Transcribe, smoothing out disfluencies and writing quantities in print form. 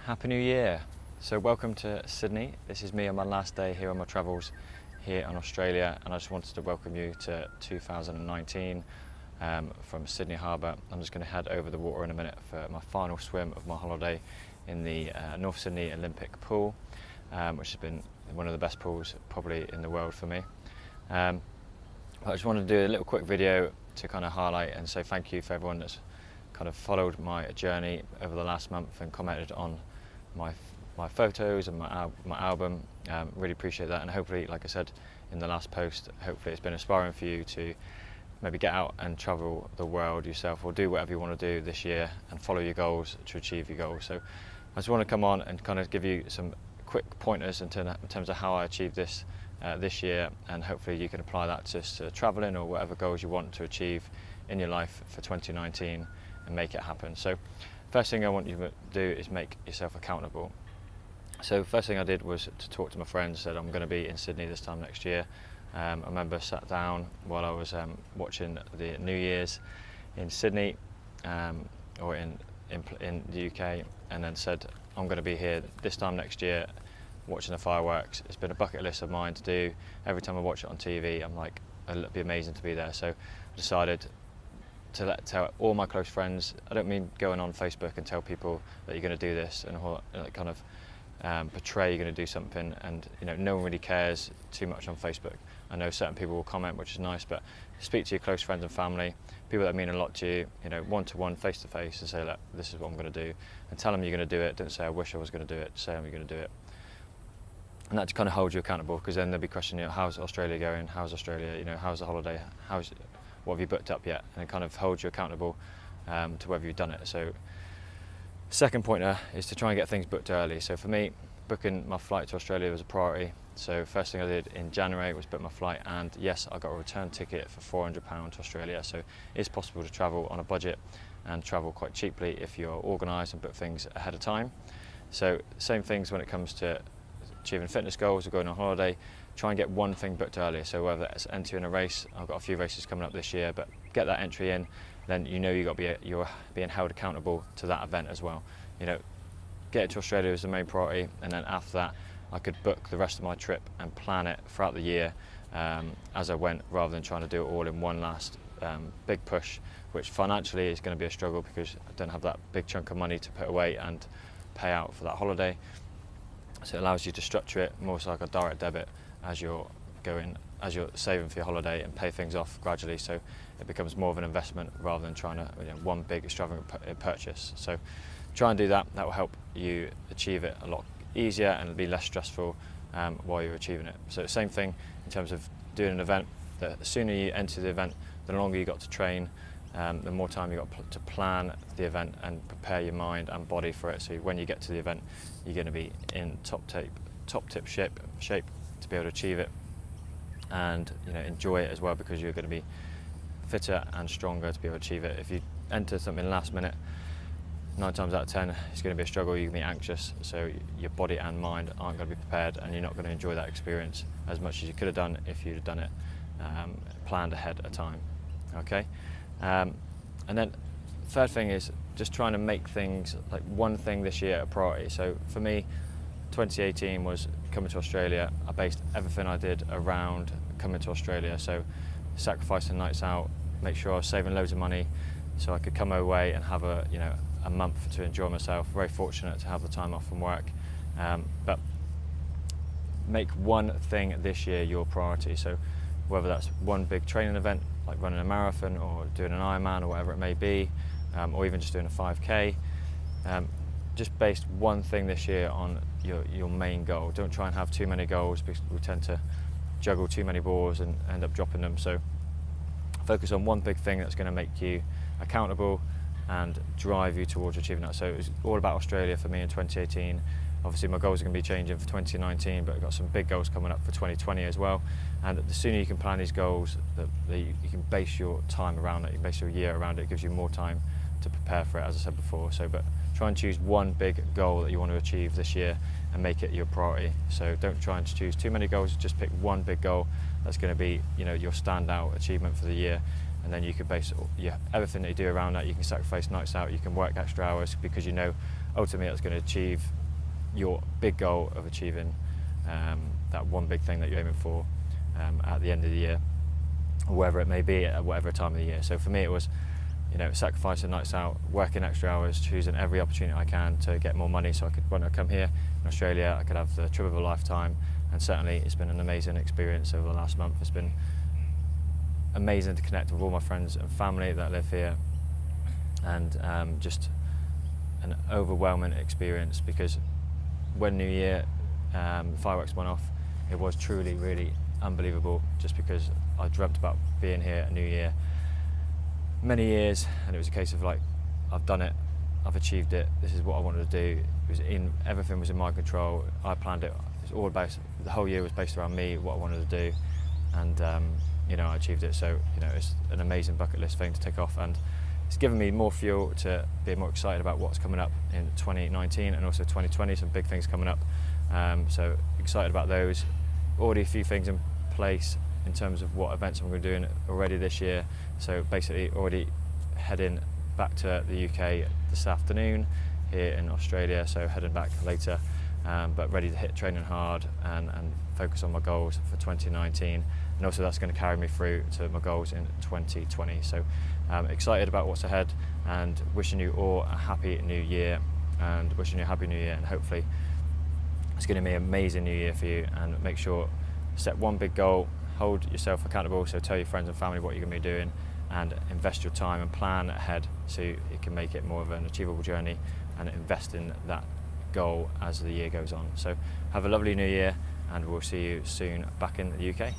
Happy New Year! So welcome to Sydney. This is me on my last day here on my travels here in Australia, and I just wanted to welcome you to 2019 from Sydney Harbour. I'm just going to head over the water in a minute for my final swim of my holiday in the North Sydney Olympic pool, which has been one of the best pools probably in the world for me. I just wanted to do a little quick video to kind of highlight and say thank you for everyone that's kind of followed my journey over the last month and commented on my photos and my album. Really appreciate that, and hopefully, like I said in the last post, hopefully it's been inspiring for you to maybe get out and travel the world yourself, or do whatever you want to do this year and follow your goals to achieve your goals. So I just want to come on and kind of give you some quick pointers in terms of how I achieved this this year, and hopefully you can apply that to traveling or whatever goals you want to achieve in your life for 2019 and make it happen. So first thing I want you to do is make yourself accountable. So first thing I did was to talk to my friends, said I'm going to be in Sydney this time next year. I remember sat down while I was watching the New Year's in Sydney or in the UK, and then said I'm going to be here this time next year watching the fireworks. It's been a bucket list of mine to do. Every time I watch it on TV, I'm like, it'd be amazing to be there. So I decided to tell all my close friends. I don't mean going on Facebook and tell people that you're going to do this and kind of portray you're going to do something, and no one really cares too much on Facebook. I know certain people will comment, which is nice, but speak to your close friends and family, people that mean a lot to you, one-to-one, face-to-face, and say, look, this is what I'm going to do, and tell them you're going to do it. Don't say I wish I was going to do it, say you're going to do it. And that kind of holds you accountable, because then they'll be questioning, how's Australia going, how's Australia, how's the holiday, what have you booked up yet, and it kind of holds you accountable to whether you've done it. So second pointer is to try and get things booked early. So for me, booking my flight to Australia was a priority. So first thing I did in January was book my flight, and yes, I got a return ticket for £400 to Australia. So it's possible to travel on a budget and travel quite cheaply if you're organised and book things ahead of time. So same things when it comes to achieving fitness goals or going on holiday. Try and get one thing booked earlier. So whether it's entering a race, I've got a few races coming up this year, but get that entry in, then you're being held accountable to that event as well. Get it to Australia is the main priority, and then after that I could book the rest of my trip and plan it throughout the year as I went, rather than trying to do it all in one last big push, which financially is going to be a struggle because I don't have that big chunk of money to put away and pay out for that holiday. So it allows you to structure it more so like a direct debit as you're saving for your holiday, and pay things off gradually, so it becomes more of an investment rather than trying to one big extravagant purchase. So try and do that. That will help you achieve it a lot easier, and it'll be less stressful while you're achieving it. So same thing in terms of doing an event. The sooner you enter the event, the longer you got to train, the more time you got to plan the event and prepare your mind and body for it. So when you get to the event, you're going to be in top tip shape to be able to achieve it, and enjoy it as well, because you're going to be fitter and stronger to be able to achieve it. If you enter something last minute, 9 times out of 10 it's going to be a struggle. You're going to be anxious, so your body and mind aren't going to be prepared, and you're not going to enjoy that experience as much as you could have done if you'd have done it planned ahead of time. Okay, and then third thing is just trying to make things like one thing this year a priority. So for me, 2018 was coming to Australia. I based everything I did around coming to Australia. So sacrificing nights out, make sure I was saving loads of money so I could come away and have a month to enjoy myself. Very fortunate to have the time off from work, but make one thing this year your priority. So whether that's one big training event like running a marathon or doing an Ironman or whatever it may be, or even just doing a 5k, just base one thing this year on your main goal. Don't try and have too many goals, because we tend to juggle too many balls and end up dropping them. So focus on one big thing that's going to make you accountable and drive you towards achieving that. So it was all about Australia for me in 2018. Obviously my goals are going to be changing for 2019, but I've got some big goals coming up for 2020 as well. And the sooner you can plan these goals, you can base your time around it, you can base your year around it. It gives you more time to prepare for it, as I said before. So, but try and choose one big goal that you want to achieve this year and make it your priority. So don't try and choose too many goals, just pick one big goal that's going to be your standout achievement for the year, and then you can base everything that you do around that. You can sacrifice nights out, you can work extra hours, because ultimately that's going to achieve your big goal of achieving that one big thing that you're aiming for at the end of the year, or wherever it may be, at whatever time of the year. So for me, it was, sacrificing nights out, working extra hours, choosing every opportunity I can to get more money, so I could, when I come here in Australia, I could have the trip of a lifetime. And certainly, it's been an amazing experience over the last month. It's been amazing to connect with all my friends and family that live here, and just an overwhelming experience, because when New Year fireworks went off, it was truly really unbelievable, just because I dreamt about being here at New Year many years, and it was a case of like, I've done it, I've achieved it, this is what I wanted to do. Everything was in my control, I planned it. It's all about, the whole year was based around me, what I wanted to do, and I achieved it. So it's an amazing bucket list thing to tick off, and it's given me more fuel to be more excited about what's coming up in 2019 and also 2020. Some big things coming up, so excited about those. Already a few things in place in terms of what events I'm going to be doing already this year. So basically already heading back to the UK this afternoon here in Australia, so heading back later, but ready to hit training hard and focus on my goals for 2019, and also that's going to carry me through to my goals in 2020. So excited about what's ahead, and wishing you all a happy new year, and hopefully it's going to be an amazing new year for you. And make sure, set one big goal, hold yourself accountable, so tell your friends and family what you're going to be doing, and invest your time and plan ahead so you can make it more of an achievable journey, and invest in that goal as the year goes on. So have a lovely new year, and we'll see you soon back in the UK.